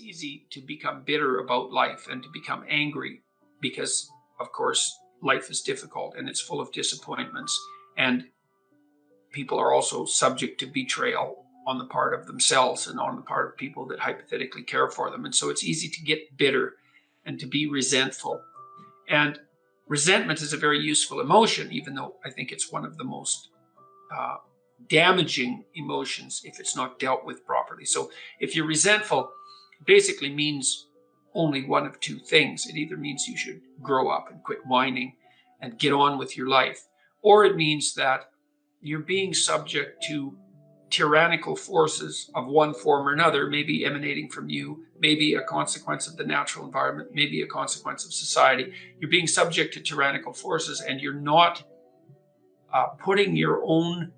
easy to become bitter about life and to become angry because, of course, life is difficult and it's full of disappointments. And people are also subject to betrayal on the part of themselves and on the part of people that hypothetically care for them. And so it's easy to get bitter and to be resentful. And resentment is a very useful emotion, even though I think it's one of the most damaging emotions if it's not dealt with properly. So if you're resentful, it basically means only one of two things. It either means you should grow up and quit whining and get on with your life, or it means that you're being subject to tyrannical forces of one form or another, maybe emanating from you, maybe a consequence of the natural environment, maybe a consequence of society. You're being subject to tyrannical forces and you're not putting your own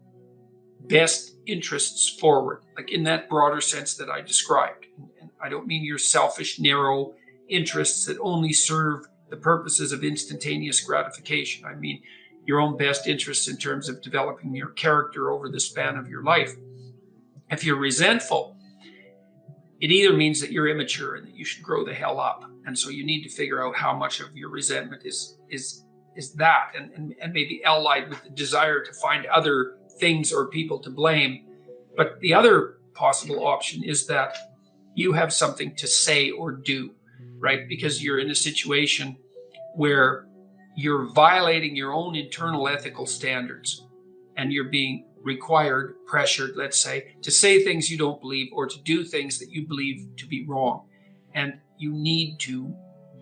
best interests forward, like in that broader sense that I described. And I don't mean your selfish, narrow interests that only serve the purposes of instantaneous gratification. I mean your own best interests in terms of developing your character over the span of your life. If you're resentful, it either means that you're immature and that you should grow the hell up. And so you need to figure out how much of your resentment is that, and maybe allied with the desire to find other things or people to blame. But the other possible option is that you have something to say or do, right? Because you're in a situation where you're violating your own internal ethical standards and you're being required, pressured, let's say things you don't believe or to do things that you believe to be wrong. And you need to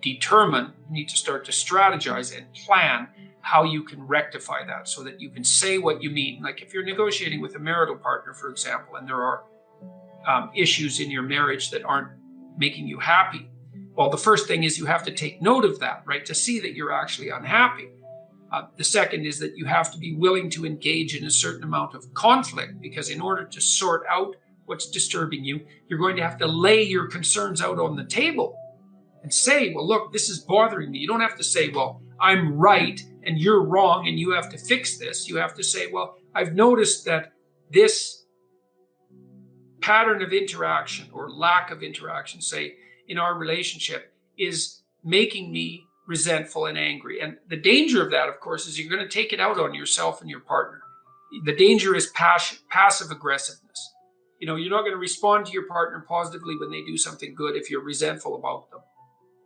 determine, you need to start to strategize and plan how you can rectify that so that you can say what you mean. Like if you're negotiating with a marital partner, for example, and there are issues in your marriage that aren't making you happy, well, the first thing is you have to take note of that, right? To see that you're actually unhappy. The second is that you have to be willing to engage in a certain amount of conflict, because in order to sort out what's disturbing you, you're going to have to lay your concerns out on the table and say, well, look, this is bothering me. You don't have to say, well, I'm right and you're wrong and you have to fix this. You have to say, well, I've noticed that this pattern of interaction or lack of interaction, say, in our relationship is making me resentful and angry. And the danger of that, of course, is you're going to take it out on yourself and your partner. The danger is passive aggressiveness. You know, you're not going to respond to your partner positively when they do something good if you're resentful about them.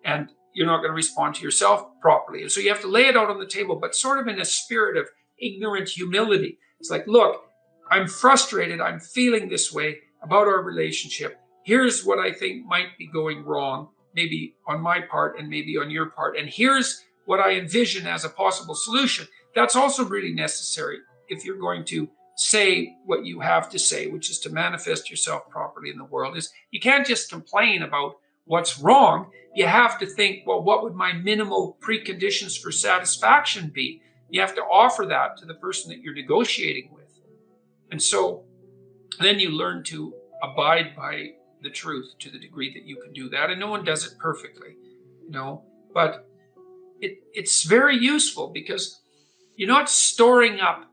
And you're not going to respond to yourself properly. And so you have to lay it out on the table, but sort of in a spirit of ignorant humility. It's like, look, I'm frustrated. I'm feeling this way about our relationship. Here's what I think might be going wrong, maybe on my part and maybe on your part. And here's what I envision as a possible solution. That's also really necessary if you're going to say what you have to say, which is to manifest yourself properly in the world. Is you can't just complain about what's wrong. You have to think, well, what would my minimal preconditions for satisfaction be? You have to offer that to the person that you're negotiating with. And so then you learn to abide by the truth to the degree that you can do that. And no one does it perfectly, you know, but it's very useful because you're not storing up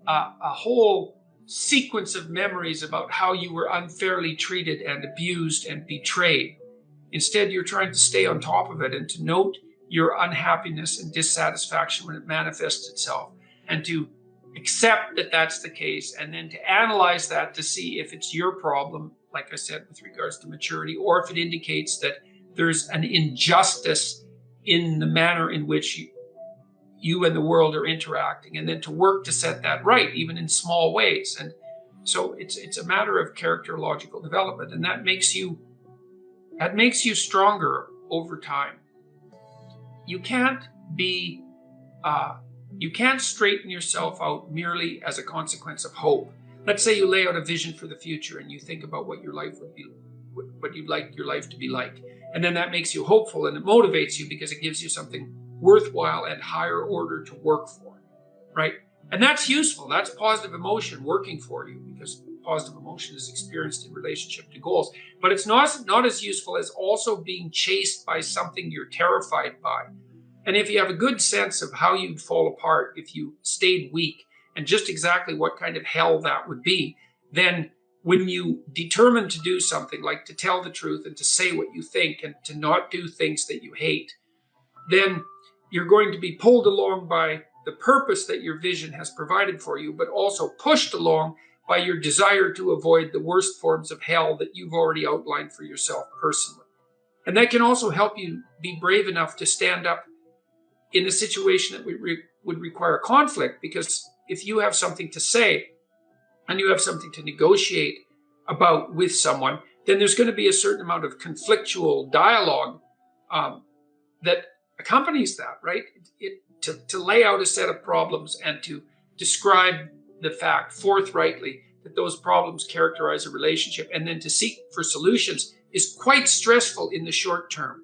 a whole sequence of memories about how you were unfairly treated and abused and betrayed. Instead, you're trying to stay on top of it and to note your unhappiness and dissatisfaction when it manifests itself, and to accept that that's the case, and then to analyze that to see if it's your problem, like I said, with regards to maturity, or if it indicates that there's an injustice in the manner in which you and the world are interacting, and then to work to set that right, even in small ways. And so it's a matter of characterological development, and that makes you stronger over time. You can't straighten yourself out merely as a consequence of hope. Let's say you lay out a vision for the future and you think about what your life would be, what you'd like your life to be like. And then that makes you hopeful and it motivates you because it gives you something worthwhile and higher order to work for, right? And that's useful. That's positive emotion working for you, because positive emotion is experienced in relationship to goals. But it's not as useful as also being chased by something you're terrified by. And if you have a good sense of how you'd fall apart if you stayed weak and just exactly what kind of hell that would be, then when you determine to do something, like to tell the truth and to say what you think and to not do things that you hate, then you're going to be pulled along by the purpose that your vision has provided for you, but also pushed along by your desire to avoid the worst forms of hell that you've already outlined for yourself personally. And that can also help you be brave enough to stand up in a situation that would require conflict, because if you have something to say and you have something to negotiate about with someone, then there's going to be a certain amount of conflictual dialogue that accompanies that, right? To lay out a set of problems and to describe the fact forthrightly that those problems characterize a relationship, and then to seek for solutions, is quite stressful in the short term.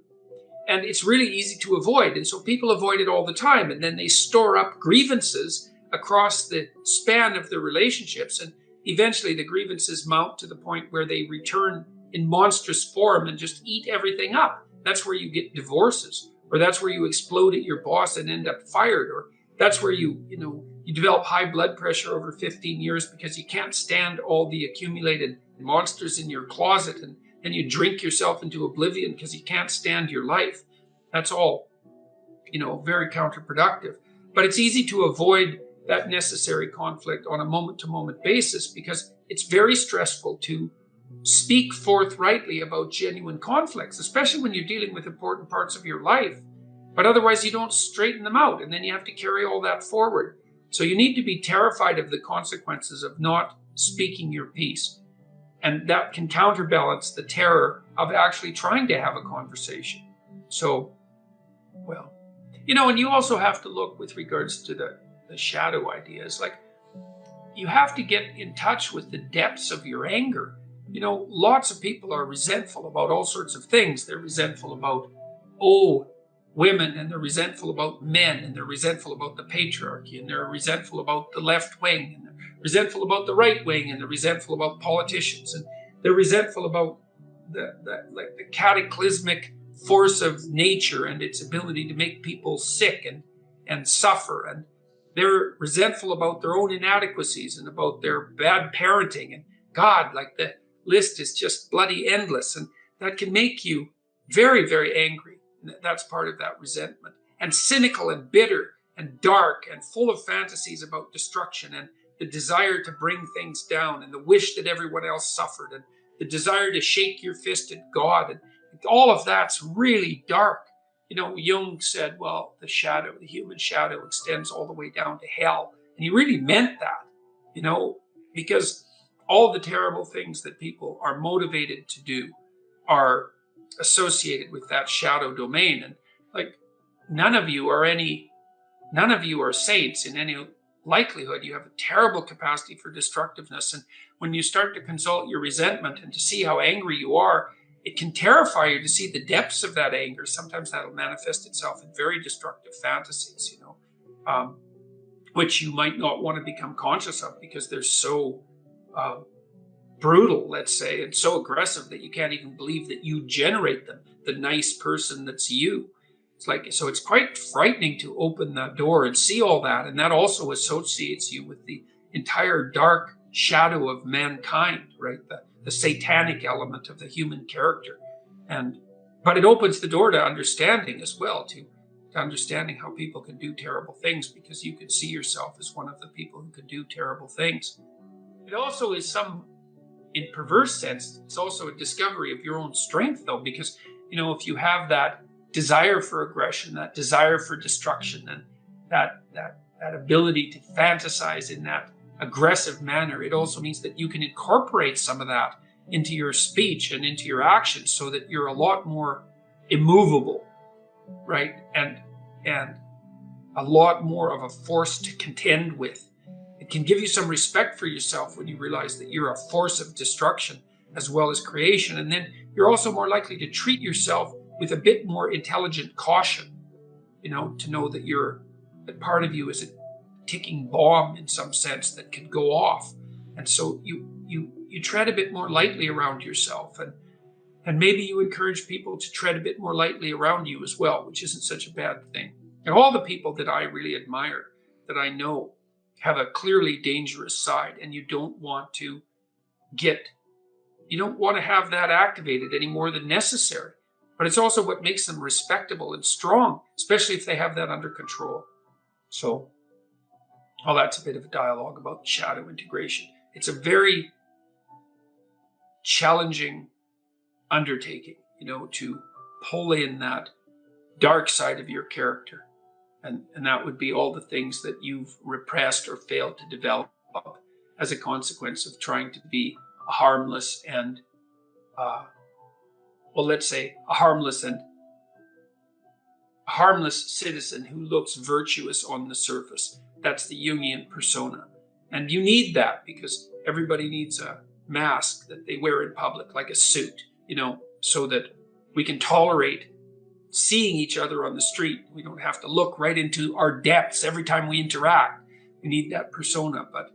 And it's really easy to avoid. And so people avoid it all the time. And then they store up grievances across the span of their relationships. And eventually the grievances mount to the point where they return in monstrous form and just eat everything up. That's where you get divorces, or that's where you explode at your boss and end up fired, or that's where you develop high blood pressure over 15 years because you can't stand all the accumulated monsters in your closet, and you drink yourself into oblivion because you can't stand your life. That's all, very counterproductive. But it's easy to avoid that necessary conflict on a moment-to-moment basis because it's very stressful to speak forthrightly about genuine conflicts, especially when you're dealing with important parts of your life. But otherwise, you don't straighten them out, and then you have to carry all that forward. So you need to be terrified of the consequences of not speaking your piece. And that can counterbalance the terror of actually trying to have a conversation. So, and you also have to look with regards to the shadow ideas. Like, you have to get in touch with the depths of your anger. Lots of people are resentful about all sorts of things. They're resentful about, women, and they're resentful about men, and they're resentful about the patriarchy, and they're resentful about the left wing, and they're resentful about the right wing, and they're resentful about politicians, and they're resentful about the cataclysmic force of nature and its ability to make people sick and suffer, and they're resentful about their own inadequacies and about their bad parenting, and God, like, the list is just bloody endless, and that can make you very, very angry. That's part of that resentment. And cynical and bitter and dark and full of fantasies about destruction and the desire to bring things down and the wish that everyone else suffered and the desire to shake your fist at God. And all of that's really dark. Jung said, well, the human shadow extends all the way down to hell. And he really meant that, because all the terrible things that people are motivated to do are associated with that shadow domain. And like, none of you are saints in any likelihood. You have a terrible capacity for destructiveness. And when you start to consult your resentment and to see how angry you are, it can terrify you to see the depths of that anger. Sometimes that'll manifest itself in very destructive fantasies, which you might not want to become conscious of because they're so brutal, let's say, and so aggressive that you can't even believe that you generate them, the nice person that's you. So it's quite frightening to open that door and see all that. And that also associates you with the entire dark shadow of mankind, right? The satanic element of the human character. But it opens the door to understanding as well, to understanding how people can do terrible things, because you can see yourself as one of the people who can do terrible things. It also is in perverse sense, it's also a discovery of your own strength, though, because, if you have that desire for aggression, that desire for destruction, and that ability to fantasize in that aggressive manner, it also means that you can incorporate some of that into your speech and into your actions so that you're a lot more immovable, right? And a lot more of a force to contend with. It can give you some respect for yourself when you realize that you're a force of destruction as well as creation. And then you're also more likely to treat yourself with a bit more intelligent caution, to know that part of you is a ticking bomb in some sense that could go off. And so you tread a bit more lightly around yourself, and maybe you encourage people to tread a bit more lightly around you as well, which isn't such a bad thing. And all the people that I really admire, that I know, have a clearly dangerous side, and you don't want to you don't want to have that activated any more than necessary. But it's also what makes them respectable and strong, especially if they have that under control. So, well, that's a bit of a dialogue about shadow integration. It's a very challenging undertaking, to pull in that dark side of your character. And that would be all the things that you've repressed or failed to develop as a consequence of trying to be a harmless and, let's say a harmless citizen who looks virtuous on the surface. That's the Jungian persona. And you need that because everybody needs a mask that they wear in public, like a suit, so that we can tolerate seeing each other on the street. We don't have to look right into our depths every time we interact. We need that persona, but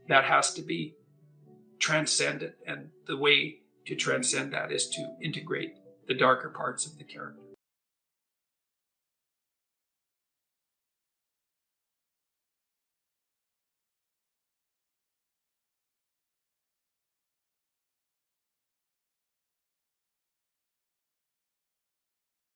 that has to be transcended. And the way to transcend that is to integrate the darker parts of the character.